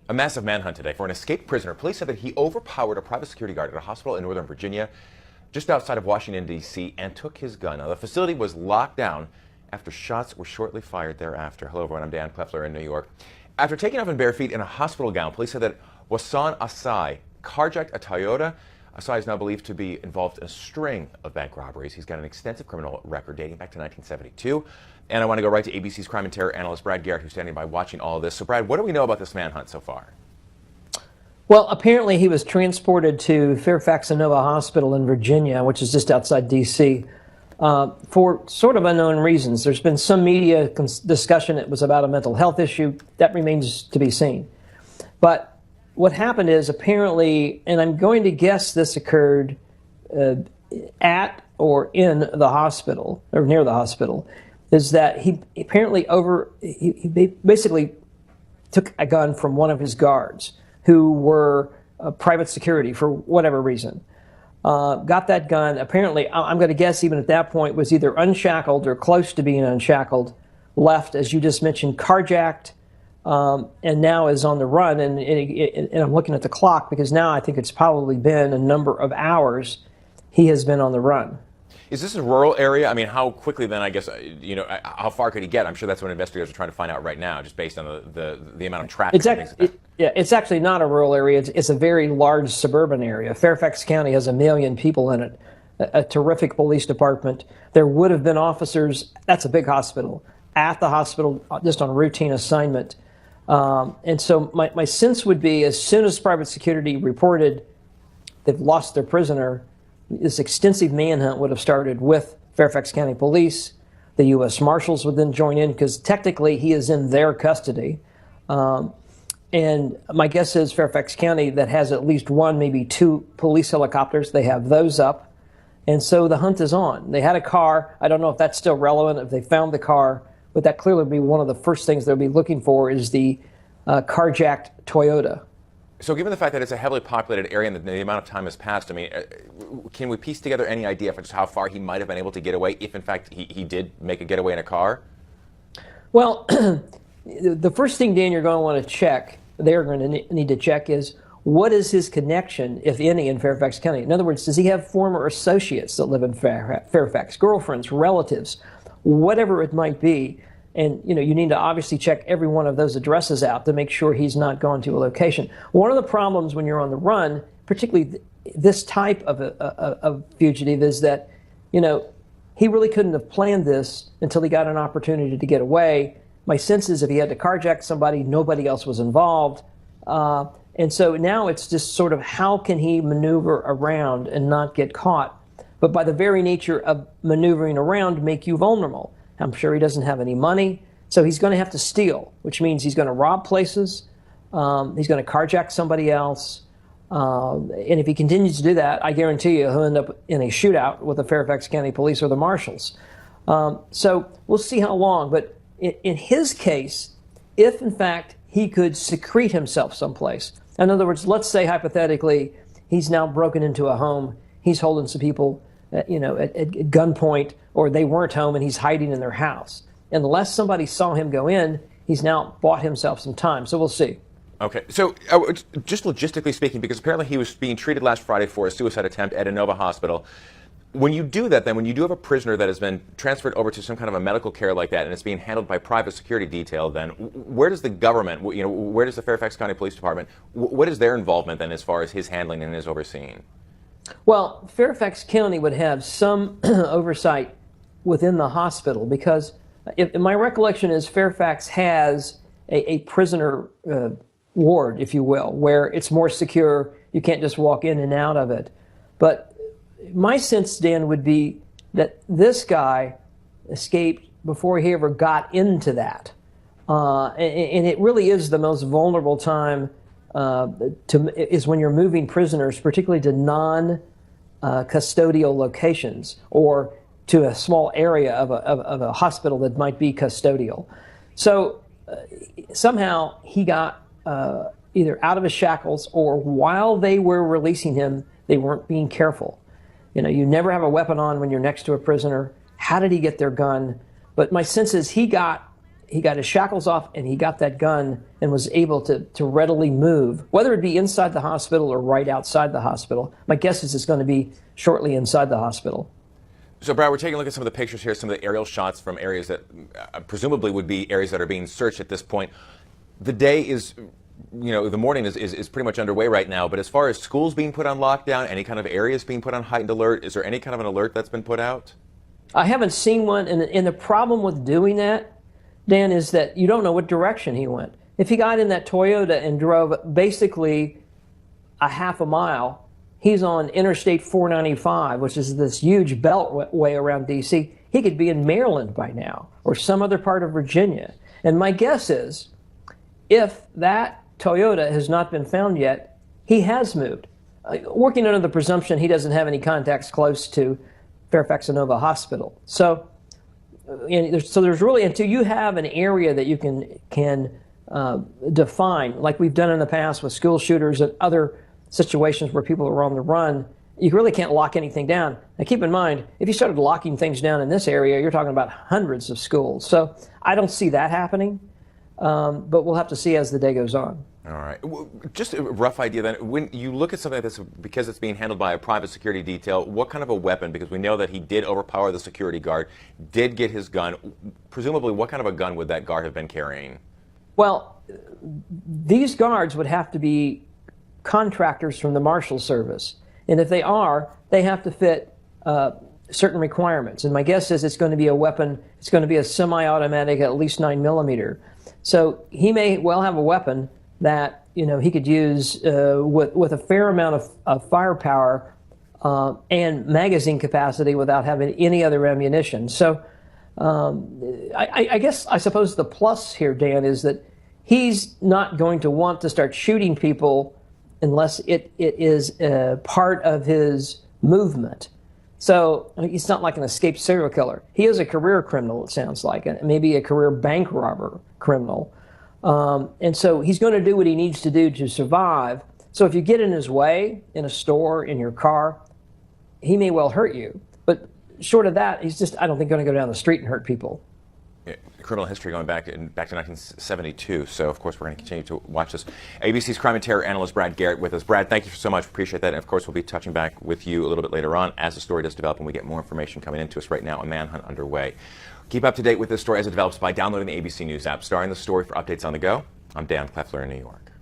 A massive manhunt today for an escaped prisoner. Police said that he overpowered a private security guard at a hospital in Northern Virginia, just outside of Washington, D.C., and took his gun. Now, the facility was locked down after shots were shortly fired thereafter. Hello, everyone. I'm Dan Pleffler in New York. After taking off in bare feet in a hospital gown, police said that Wassan Asai carjacked a Toyota. Asai is now believed to be involved in a string of bank robberies. He's got an extensive criminal record dating back to 1972. And I want to go right to ABC's crime and terror analyst Brad Garrett, who's standing by watching all of this. So, Brad, what do we know about this manhunt so far? Well, apparently he was transported to Fairfax Inova Hospital in Virginia, which is just outside D.C., for sort of unknown reasons. There's been some media discussion it was about a mental health issue. That remains to be seen. But what happened is apparently, and I'm going to guess this occurred at or in the hospital, or near the hospital, is that he apparently he basically took a gun from one of his guards who were private security for whatever reason. Got that gun, apparently, I'm going to guess even at that point, was either unshackled or close to being unshackled, left, as you just mentioned, carjacked, and now is on the run. And I'm looking at the clock because now I think it's probably been a number of hours he has been on the run. Is this a rural area? I mean, how quickly then, I guess, how far could he get? I'm sure that's what investigators are trying to find out right now, just based on the amount of traffic. It's actually not a rural area. It's a very large suburban area. Fairfax County has 1 million people in it, a terrific police department. There would have been officers, that's a big hospital, at the hospital just on routine assignment. And so my sense would be as soon as private security reported they've lost their prisoner, this extensive manhunt would have started with Fairfax County Police. The U.S. Marshals would then join in because technically he is in their custody. And my guess is Fairfax County, that has at least one, maybe two police helicopters, they have those up. And so the hunt is on. They had a car. I don't know if that's still relevant, if they found the car, but that clearly would be one of the first things they'll be looking for is the carjacked Toyota. So given the fact that it's a heavily populated area and the amount of time has passed, I mean, can we piece together any idea for just how far he might have been able to get away if, in fact, he did make a getaway in a car? Well, the first thing, Dan, you're going to want to check, they're going to need to check is, what is his connection, if any, in Fairfax County? In other words, does he have former associates that live in Fairfax, girlfriends, relatives, whatever it might be? And, you need to obviously check every one of those addresses out to make sure he's not gone to a location. One of the problems when you're on the run, particularly this type of a fugitive, is that, he really couldn't have planned this until he got an opportunity to get away. My sense is if he had to carjack somebody, nobody else was involved. And so now it's just sort of how can he maneuver around and not get caught? But by the very nature of maneuvering around, make you vulnerable. I'm sure he doesn't have any money, so he's going to have to steal, which means he's going to rob places, he's going to carjack somebody else, and if he continues to do that, I guarantee you he'll end up in a shootout with the Fairfax County Police or the Marshals. So we'll see how long, but in his case, if in fact he could secrete himself someplace, in other words, let's say hypothetically he's now broken into a home, he's holding some people at gunpoint, or they weren't home and he's hiding in their house. Unless somebody saw him go in, he's now bought himself some time. So we'll see. Okay. So just logistically speaking, because apparently he was being treated last Friday for a suicide attempt at Inova Hospital. When you do that, then, when you do have a prisoner that has been transferred over to some kind of a medical care like that and it's being handled by private security detail, then where does the government, where does the Fairfax County Police Department, what is their involvement then as far as his handling and his overseeing? Well, Fairfax County would have some oversight within the hospital because if my recollection is Fairfax has a prisoner ward, if you will, where it's more secure. You can't just walk in and out of it. But my sense, Dan, would be that this guy escaped before he ever got into that. And it really is the most vulnerable time is when you're moving prisoners, particularly to non-custodial locations or to a small area of a hospital that might be custodial. So somehow he got either out of his shackles, or while they were releasing him, they weren't being careful. You never have a weapon on when you're next to a prisoner. How did he get their gun? But my sense is he got he got his shackles off and he got that gun and was able to readily move, whether it be inside the hospital or right outside the hospital. My guess is it's going to be shortly inside the hospital. So, Brad, we're taking a look at some of the pictures here, some of the aerial shots from areas that presumably would be areas that are being searched at this point. The day is, the morning is pretty much underway right now, but as far as schools being put on lockdown, any kind of areas being put on heightened alert, is there any kind of an alert that's been put out? I haven't seen one, and the problem with doing that, Dan, is that you don't know what direction he went. If he got in that Toyota and drove basically a half a mile, he's on Interstate 495, which is this huge beltway around D.C. He could be in Maryland by now or some other part of Virginia. And my guess is if that Toyota has not been found yet, he has moved. Working under the presumption he doesn't have any contacts close to Fairfax Inova Hospital. So there's really, until you have an area that you can define, like we've done in the past with school shooters and other situations where people are on the run, you really can't lock anything down. Now keep in mind, if you started locking things down in this area, you're talking about hundreds of schools. So I don't see that happening, but we'll have to see as the day goes on. All right. Just a rough idea then, when you look at something like this, because it's being handled by a private security detail, what kind of a weapon, because we know that he did overpower the security guard, did get his gun, presumably what kind of a gun would that guard have been carrying? Well, these guards would have to be contractors from the Marshal Service. And if they are, they have to fit certain requirements. And my guess is it's going to be a weapon, it's going to be a semi-automatic, at least 9mm. So he may well have a weapon that he could use with a fair amount of firepower and magazine capacity without having any other ammunition. So I suppose the plus here, Dan, is that he's not going to want to start shooting people unless it is part of his movement. So he's not like an escaped serial killer. He is a career criminal, it sounds like, and maybe a career bank robber criminal. And so he's going to do what he needs to do to survive. So if you get in his way in a store, in your car, he may well hurt you. But short of that, he's just, I don't think, going to go down the street and hurt people. Criminal history going back to 1972. So, of course, we're going to continue to watch this. ABC's crime and terror analyst Brad Garrett with us. Brad, thank you so much. Appreciate that. And, of course, we'll be touching back with you a little bit later on as the story does develop and we get more information coming into us right now. A manhunt underway. Keep up to date with this story as it develops by downloading the ABC News app. Starring the story for updates on the go, I'm Dan Kleffler in New York.